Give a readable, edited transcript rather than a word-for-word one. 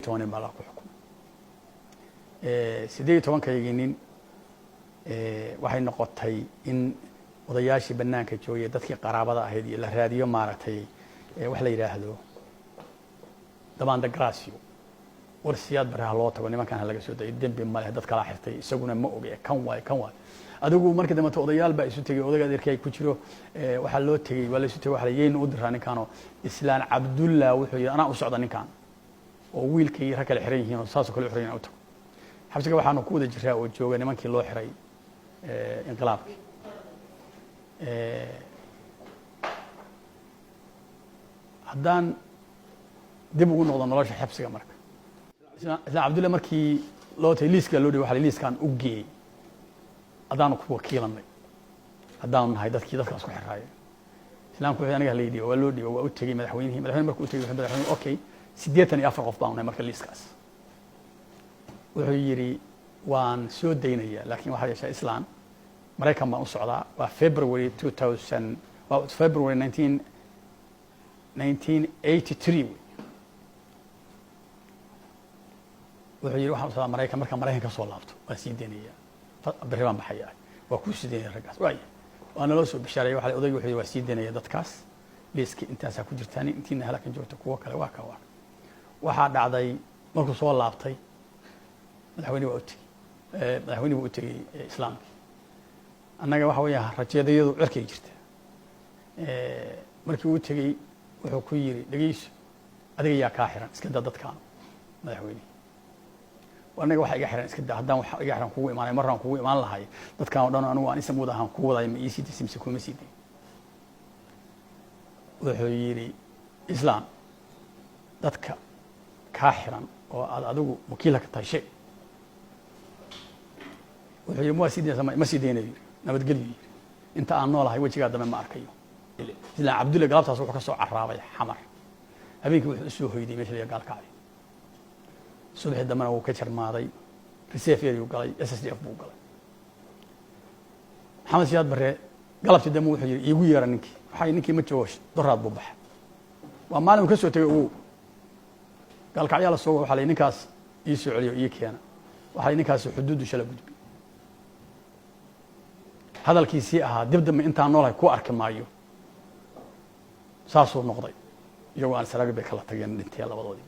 toban baa la ku xukumay 18 waxay noqotay in odayaashii banaanka joogay dadkii qaraabada ahayd iyo la raadiyo maaragtay wax la yiraahdo dabanda gracio warsiyaad baraha loo tago nimankan laga soo day dambi ma leh dad kala xirtay isaguna ma ogeey kan waay adigu markii dambe odayaal baa isu tagay odaga adeerkay ku jiro waxa loo tagay wala isu tagay waxa yeeyna u diraa ninkan islaan Abdullah wuxuu yiri ana u socda ninkan oo wiilkii rag kale xiran yihiin oo saas kale xiran u tago xabsiga waxaanu ku wada jiraa oo jooga nimankii loo xiray inqilaabkii haddaan dib ugu noqdo nolosha xabsiga marka islaan Abdullah markii loo tagay liiska loo dhigay waxa liiskan u geeyay haddaanu ku wakiilanay haddaanu nahay dadkii dadkaas ku xiraayay islaamku wuxuu aniga leeyahay waa loo dhigay waa u tagay madaxweyne markuu u tagay madaxweyne okay 84 qof baan nahay marka liiskaas wuxuu yiri waan soo daynaya laakiin waxa yeeshay islaan Mareykan baan u socdaa waa February 2000 waa February 1983 wuxuu yiri waxaan u socdaa Mareykan marka Mareykan ka soo laabto waan sii daynaya برهان بحياة وكوسيدين الرجاس واي وأنا لو سو بشاري وحلا أضيع وحدي وسيدين يا دتكاس ليسك أنت ساكو جرتاني أنت نهلك جرتك وكلا واكا واحد عضي مركو صوال لابطي مدحوني وأوتي إسلام أنا جا وحويا رجال يدو عركي جرت مركو أوتي وحكويري دقيش أدري يا كاحرا اسكت دتكان مدحوني وأنا واحد يحرن إسكت هدام يحرن قوي ما مرة قوي ما الله هاي تذكر أنا وأنا سموده هم قوة ضايم يسيد يسمسكون مسيدي وحيري إسلام تذكر كاحرا وأدو مكيلك تايشة وحيري مو سيدي زمان مسيدين نبت قلبي أنت أنا الله وجهك هذا ما أركيه إلا عبد الله قلبت أصوح كسوع عرابي حمر أبيك وسوه يدي مثل يقال كاري صبح الدمنا وكشر ماضي في سيفير يقال SSDF بوقال محمد سياد بري قلبت الدم وحجر يقول يا رنكي حي نكي متجوش ضرات ببح وما لم كسو تيقو قال كعيال الصوغ وحالي نكاس يسو عليو يكيانا وحالي نكاس حدود وشلق جبي هذا الكيسي اها دبدم انت نولاي كو ارك مايو ساسو نقضي يوان سراغ بك الله تغين انتي لبدودي